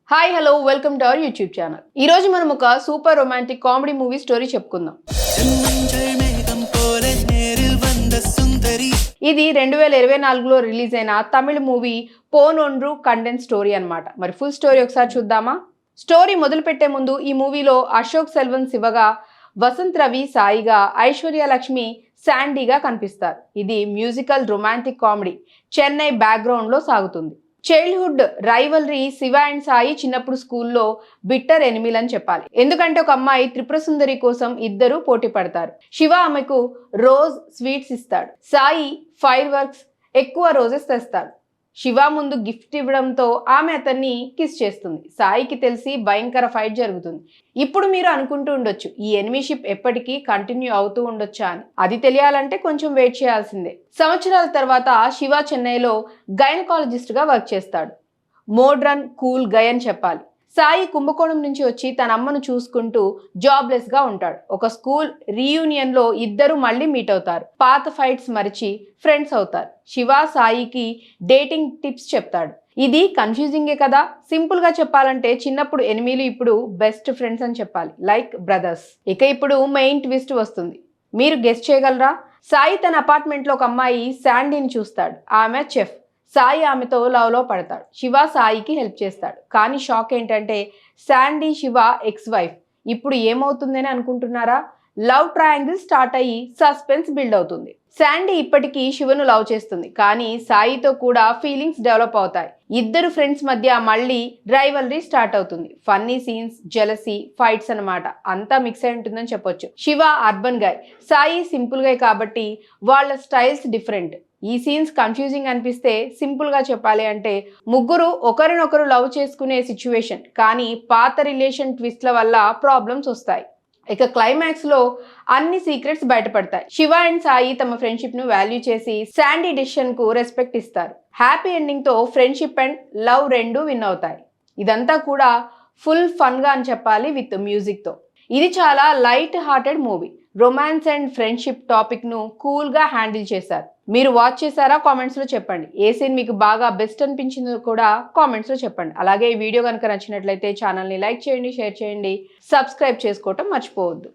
Hi hello welcome to our YouTube channel. ఈ రోజు మనం ఒక super romantic comedy movie story చెప్పుకుందాం. ఇది 2024లో రిలీజ్ అయిన తమిళ మూవీ పోనొన్రు కండెన్ స్టోరీ అన్నమాట. మరి ఫుల్ స్టోరీ ఒకసారి చూద్దామా? స్టోరీ మొదలు పెట్టే ముందు ఈ మూవీలో అశోక్ సెల్వన్ శివగా, వసంత్ రవి సాయిగా, ఐశ్వర్య లక్ష్మి శాండీగా కనిపిస్తారు. ఇది musical romantic comedy Chennai background లో సాగుతుంది. Childhood rivalry Shiva and Sai చిన్నప్పుడు స్కూల్లో బిట్టర్ ఎనిమిలని చెప్పాలి. ఎందుకంటే ఒక అమ్మాయి త్రిపుర సుందరి కోసం ఇద్దరు పోటీ పడతారు. శివ ఆమెకు రోజ్ స్వీట్స్ ఇస్తాడు. సాయి ఫైర్ వర్క్స్ ఎక్కువ రోజెస్ తెస్తాడు. శివ ముందు గిఫ్ట్ ఇవ్వడంతో ఆమె అతన్ని కిస్ చేస్తుంది. సాయికి తెలిసి భయంకర ఫైట్ జరుగుతుంది. ఇప్పుడు మీరు అనుకుంటూ ఉండొచ్చు, ఈ ఎనిమీషిప్ ఎప్పటికీ కంటిన్యూ అవుతూ ఉండొచ్చా అని. అది తెలియాలంటే కొంచెం వెయిట్ చేయాల్సిందే. సంవత్సరాల తర్వాత శివ చెన్నైలో గైనకాలజిస్ట్ గా వర్క్ చేస్తాడు. మోడ్రన్ కూల్ గై అని చెప్పాలి. సాయి కుంభకోణం నుంచి వచ్చి తన అమ్మను చూసుకుంటూ జాబ్లెస్ గా ఉంటాడు. ఒక స్కూల్ రీయూనియన్ లో ఇద్దరు మళ్ళీ మీట్ అవుతారు. పాత ఫైట్స్ మరిచి ఫ్రెండ్స్ అవుతారు. శివ సాయికి డేటింగ్ టిప్స్ చెప్తాడు. ఇది కన్ఫ్యూజింగే కదా. సింపుల్ గా చెప్పాలంటే చిన్నప్పుడు ఎనిమిలు ఇప్పుడు బెస్ట్ ఫ్రెండ్స్ అని చెప్పాలి, లైక్ బ్రదర్స్. ఇక ఇప్పుడు మెయిన్ ట్విస్ట్ వస్తుంది. మీరు గెస్ చేయగలరా? సాయి తన అపార్ట్మెంట్ లో ఒక అమ్మాయి శాండీని చూస్తాడు. ఆమె చెఫ్. సాయి ఆమెతో లవ్లో పడతాడు. శివ సాయికి హెల్ప్ చేస్తాడు. కానీ షాక్ ఏంటంటే శాండీ శివ ఎక్స్ వైఫ్. ఇప్పుడు ఏమవుతుందని అనుకుంటున్నారా? లవ్ ట్రయాంగిల్ స్టార్ట్ అయ్యి సస్పెన్స్ బిల్డ్ అవుతుంది. శాండీ ఇప్పటికీ శివను లవ్ చేస్తుంది, కానీ సాయితో కూడా ఫీలింగ్స్ డెవలప్ అవుతాయి. ఇద్దరు ఫ్రెండ్స్ మధ్య మళ్ళీ రైవల్రీ స్టార్ట్ అవుతుంది. ఫన్నీ సీన్స్, జెలసీ, ఫైట్స్ అన్నమాట. అంతా మిక్స్ అయి ఉంటుందని చెప్పొచ్చు. Shiva urban guy, Sai simple guy కాబట్టి వాళ్ళ స్టైల్స్ డిఫరెంట్. ఈ సీన్స్ కన్ఫ్యూజింగ్ అనిపిస్తే సింపుల్ గా చెప్పాలి అంటే ముగ్గురు ఒకరినొకరు లవ్ చేసుకునే సిచ్యువేషన్, కానీ పాత రిలేషన్ ట్విస్ట్ల వల్ల ప్రాబ్లమ్స్ వస్తాయి. ఇక క్లైమాక్స్ లో అన్ని సీక్రెట్స్ బయటపడతాయి. శివ అండ్ సాయి తమ ఫ్రెండ్షిప్ ను వాల్యూ చేసి శాండీ డిసిషన్ కు రెస్పెక్ట్ ఇస్తారు. హ్యాపీ ఎండింగ్ తో ఫ్రెండ్షిప్ అండ్ లవ్ రెండు విన్ అవుతాయి. ఇదంతా కూడా ఫుల్ ఫన్ గా అని చెప్పాలి, విత్ మ్యూజిక్ తో. ఇది చాలా light hearted movie. Romance and friendship topic ను కూల్ గా హ్యాండిల్ చేశారు. మీరు వాచ్ చేశారా? కామెంట్స్ లో చెప్పండి. ఏ సీన్ మీకు బాగా బెస్ట్ అనిపించిందో కూడా కామెంట్స్ లో చెప్పండి. అలాగే ఈ వీడియో కనుక నచ్చినట్లయితే ఛానల్ ని లైక్ చేయండి, షేర్ చేయండి, సబ్స్క్రైబ్ చేసుకోవటం మర్చిపోవద్దు.